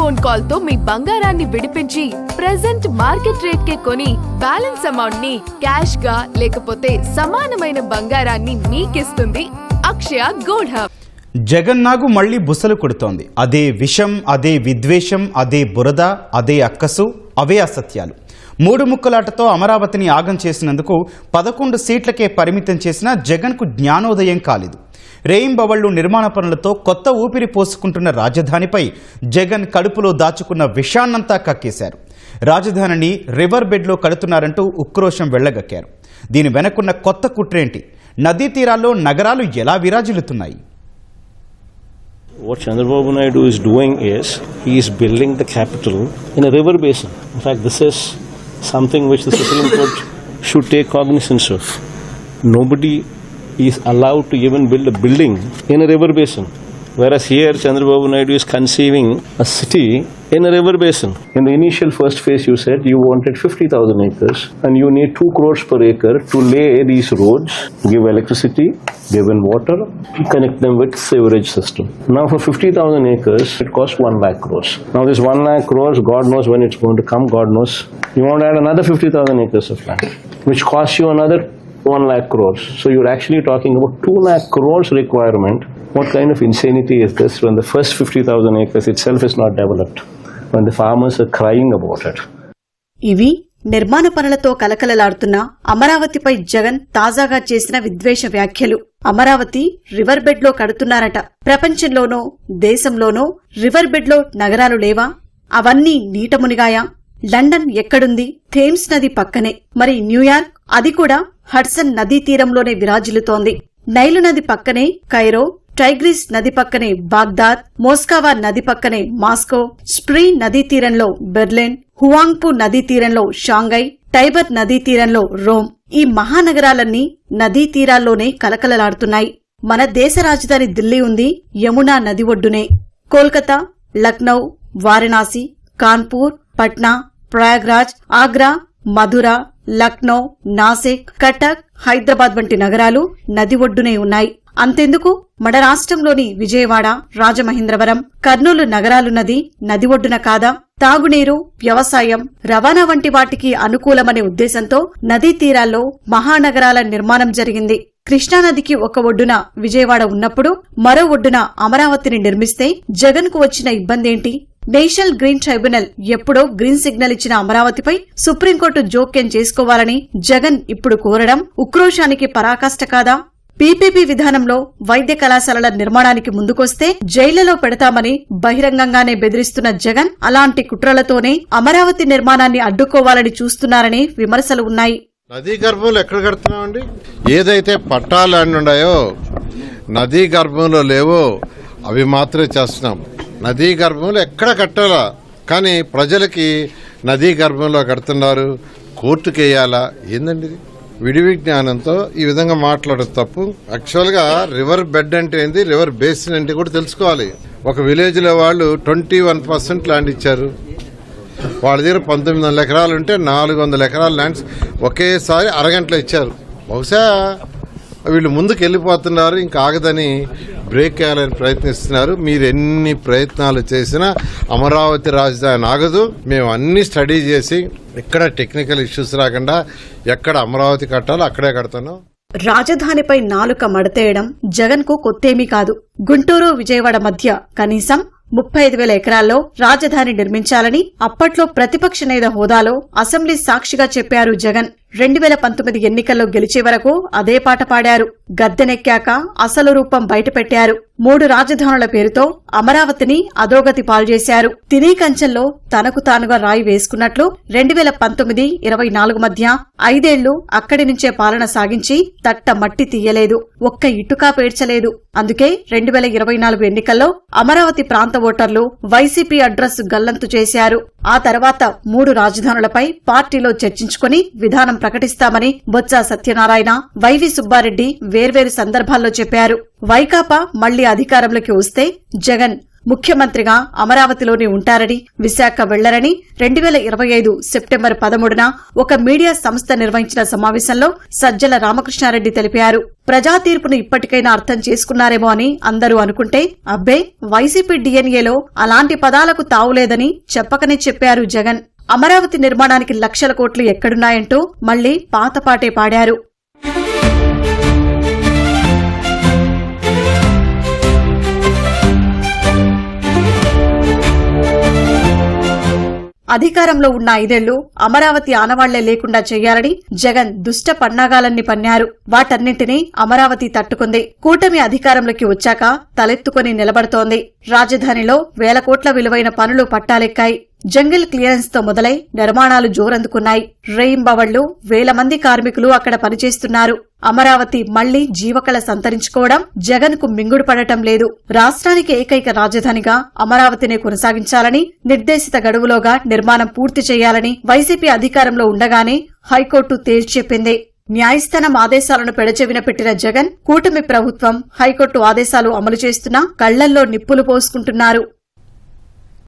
Phone call తో మీ బంగారాన్ని విడిపించి ప్రెజెంట్ మార్కెట్ రేట్ కే కొని బ్యాలెన్స్ అమౌంట్ ని క్యాష్ గా లేకపోతే సమానమైన బంగారాన్ని మీకిస్తుంది అక్షయ గోల్డ్ హబ్. జగన్నాగు మళ్లీ బుసలు కొడుతోంది. అదే విషం, అదే విద్వేషం, అదే బురద, అదే అక్కసు, అవే అసత్యాలు. 3 ముక్కలాటతో అమరావతిని ఆగం చేసినందుకు 11 సీట్లకే పరిమితం చేసిన జగన్కు జ్ఞానోదయం కాలేదు. రేయింబవళ్లు నిర్మాణ పనులతో కొత్త ఊపిరి పోసుకుంటున్న రాజధానిపై జగన్ కడుపులో దాచుకున్న విషాన్నంతా కక్కేశారు. రాజధానిని రివర్ బెడ్లో కడుతున్నారంటూ ఉక్రోషం వెళ్లగక్కారు. దీని వెనకున్న కొత్త కుట్రేంటి? నదీ తీరాల్లో నగరాలు ఎలా విరాజిల్లుతున్నాయి? What Chandrababu Naidu is doing is, he is building the capital in a river basin. In fact, this is something which the Supreme Court should take cognizance of. Nobody is allowed to even build a building in a river basin. Whereas here, Chandrababu Naidu is conceiving a city in a river basin. In the initial first phase, you said you wanted 50,000 acres and you need 2 crores per acre to lay these roads, give electricity, give in water, connect them with sewerage system. Now for 50,000 acres, it costs 1 lakh crores. Now this 1 lakh crores, God knows when it's going to come, God knows. You want to add another 50,000 acres of land, which costs you another 1 lakh crores. So you're actually talking about 2 lakh crores requirement. What kind of insanity is this when the first 50,000 acres itself is not developed, when the farmers are crying about it? ఇవి నిర్మాణ పనులతో కలకలలాడుతున్న అమరావతిపై జగన్ తాజాగా చేసిన విద్వేష వ్యాఖ్యలు. Amaravati river bed లో కడుతున్నారట. ప్రపంచంలోనో దేశంలోనో river bed లో నగరాలు లేవా? అవన్నీ నీట మునిగాయా? లండన్ ఎక్కడుంది? థేమ్స్ నది పక్కనే. మరి న్యూయార్క్? అది కూడా హడ్సన్ నదీ తీరంలోనే విరాజిల్లుతోంది. నైలు నది పక్కనే కైరో, టైగ్రిస్ నది పక్కనే బాగ్దాద్, మోస్కావా నది పక్కనే మాస్కో, స్ప్రీ నదీ తీరంలో బెర్లిన్, హువాంగ్పు నదీ తీరంలో షాంఘై, టైబర్ నదీ తీరంలో రోమ్. ఈ మహానగరాలన్నీ నదీ తీరాల్లోనే కలకలలాడుతున్నాయి. మన దేశ రాజధాని ఢిల్లీ ఉంది యమునా నది ఒడ్డునే. కోల్కతా, లక్నౌ, వారణాసి, కాన్పూర్, పట్నా, ప్రయాగ్రాజ్, ఆగ్రా, మధుర, లక్నో, నాసిక్, కటక్, హైదరాబాద్ వంటి నగరాలు నది ఒడ్డునే ఉన్నాయి. అంతెందుకు, మన రాష్ట్రంలోని విజయవాడ, రాజమహేంద్రవరం, కర్నూలు నగరాలున్నది నది ఒడ్డున కాదా? తాగునీరు, వ్యవసాయం, రవాణా వంటి వాటికి అనుకూలమనే ఉద్దేశంతో నదీ తీరాల్లో మహానగరాల నిర్మాణం జరిగింది. కృష్ణానదికి ఒక ఒడ్డున విజయవాడ ఉన్నప్పుడు మరో ఒడ్డున అమరావతిని నిర్మిస్తే జగన్ కు వచ్చిన ఇబ్బందేంటి? నేషనల్ గ్రీన్ ట్రైబ్యునల్ ఎప్పుడో గ్రీన్ సిగ్నల్ ఇచ్చిన అమరావతిపై సుప్రీంకోర్టు జోక్యం చేసుకోవాలని జగన్ ఇప్పుడు కోరడం ఉక్రోషానికి పరాకాష్ట కాదా? పీపీపీ విధానంలో వైద్య కళాశాలల నిర్మాణానికి ముందుకొస్తే జైళ్లలో పెడతామని బహిరంగంగానే బెదిరిస్తున్న జగన్ అలాంటి కుట్రలతోనే అమరావతి నిర్మాణాన్ని అడ్డుకోవాలని చూస్తున్నారనే విమర్శలు ఉన్నాయి. నదీ గర్భంలో ఎక్కడ కడుతున్నామండి? ఏదైతే పట్టాలు అన్ని ఉన్నాయో నదీ గర్భంలో లేవో అవి మాత్రమే చేస్తున్నాం. నదీ గర్భంలో ఎక్కడ కట్టాలా, కానీ ప్రజలకి నదీ గర్భంలో కడుతున్నారు. కోర్టుకు వేయాలా? ఏందండి ఇది? విడివి జ్ఞానంతో ఈ విధంగా మాట్లాడదు తప్పు. యాక్చువల్గా రివర్ బెడ్ అంటే ఏంది, రివర్ బేసిన్ అంటే కూడా తెలుసుకోవాలి. ఒక విలేజ్ లో వాళ్ళు 21% ల్యాండ్ ఇచ్చారు. వాళ్ళ దగ్గర 1900 ఎకరాలు ఉంటే 400 ఎకరాల ల్యాండ్స్ ఒకేసారి అరగంటలో ఇచ్చారు. బహుశా వీళ్ళు ముందుకు వెళ్ళిపోతున్నారు, ఇంకా ఆగదని బ్రేక్ వేయాలని ప్రయత్నిస్తున్నారు. మీరు ఎన్ని ప్రయత్నాలు చేసినా అమరావతి రాజధాని ఆగదు. మేము అన్ని స్టడీ చేసి ఎక్కడ టెక్నికల్ ఇష్యూస్ రాకుండా ఎక్కడ అమరావతి కట్టాలో అక్కడే కడతాను. రాజధానిపై నాలుక మడతేయడం జగన్ కు కొత్తేమీ కాదు. గుంటూరు, విజయవాడ మధ్య కనీసం 35,000 ఎకరాల్లో రాజధాని నిర్మించాలని అప్పట్లో ప్రతిపక్ష నేత హోదాలో అసెంబ్లీ సాక్షిగా చెప్పారు జగన్. 2019 ఎన్నికల్లో గెలిచే వరకు అదే పాట పాడారు. గద్దెనెక్కాక అసలు రూపం బయటపెట్టారు. 3 రాజధానుల పేరుతో అమరావతిని అధోగతి పాల్చేశారు. తినీ కంచెంలో తనకు తానుగా రాయి వేసుకున్నట్లు 2019-24 మధ్య 5 ఏళ్లు అక్కడి నుంచే పాలన సాగించి తట్ట మట్టి తీయలేదు, ఒక్క ఇటుకా పేర్చలేదు. అందుకే 2024 ఎన్నికల్లో అమరావతి ప్రాంత ఓటర్లు వైసీపీ అడ్రస్ గల్లంతు చేశారు. ఆ తర్వాత 3 రాజధానులపై పార్టీలో చర్చించుకుని విధానం ప్రకటిస్తామని బొత్స సత్యనారాయణ, వైవి సుబ్బారెడ్డి వేర్వేరు సందర్భాల్లో చెప్పారు. వైకాపా మళ్లీ అధికారంలోకి వస్తే జగన్ ముఖ్యమంత్రిగా అమరావతిలోనే ఉంటారని, విశాఖ వెళ్లరని 2025 సెప్టెంబర్ 13న ఒక మీడియా సంస్థ నిర్వహించిన సమావేశంలో సజ్జల రామకృష్ణారెడ్డి తెలిపారు. ప్రజా తీర్పును ఇప్పటికైనా అర్థం చేసుకున్నారేమో అని అందరూ అనుకుంటే అబ్బే వైసీపీ డిఎన్ఏలో అలాంటి పదాలకు తావులేదని చెప్పకనే చెప్పారు జగన్. అమరావతి నిర్మాణానికి లక్షల కోట్లు ఎక్కడున్నాయంటూ మళ్లీ పాతపాటే పాడారు. అధికారంలో ఉన్న 5 ఏళ్లు అమరావతి ఆనవాళ్లే లేకుండా చేయాలని జగన్ దుష్ట పన్నాగాలన్నీ పన్నారు. వాటన్నింటినీ అమరావతి తట్టుకుంది. కూటమి అధికారంలోకి వచ్చాక తలెత్తుకుని నిలబడుతోంది. రాజధానిలో 1000 కోట్ల విలువైన పనులు పట్టాలెక్కాయి. జంగిల్ క్లియరెన్స్ తో మొదలై నిర్మాణాలు జోరందుకున్నాయి. రేయింబవళ్లు 1000 మంది కార్మికులు అక్కడ పనిచేస్తున్నారు. అమరావతి మళ్లీ జీవకళ సంతరించుకోవడం జగన్ కు మింగుడు పడటం లేదు. రాష్ట్రానికి ఏకైక రాజధానిగా అమరావతినే కొనసాగించాలని, నిర్దేశిత గడువులోగా నిర్మాణం పూర్తి చేయాలని వైసీపీ అధికారంలో ఉండగానే హైకోర్టు తేల్చెప్పింది. న్యాయస్థానం ఆదేశాలను పెడచెవిన పెట్టిన జగన్, కూటమి ప్రభుత్వం హైకోర్టు ఆదేశాలు అమలు చేస్తున్నా కళ్లల్లో నిప్పులు పోసుకుంటున్నారు.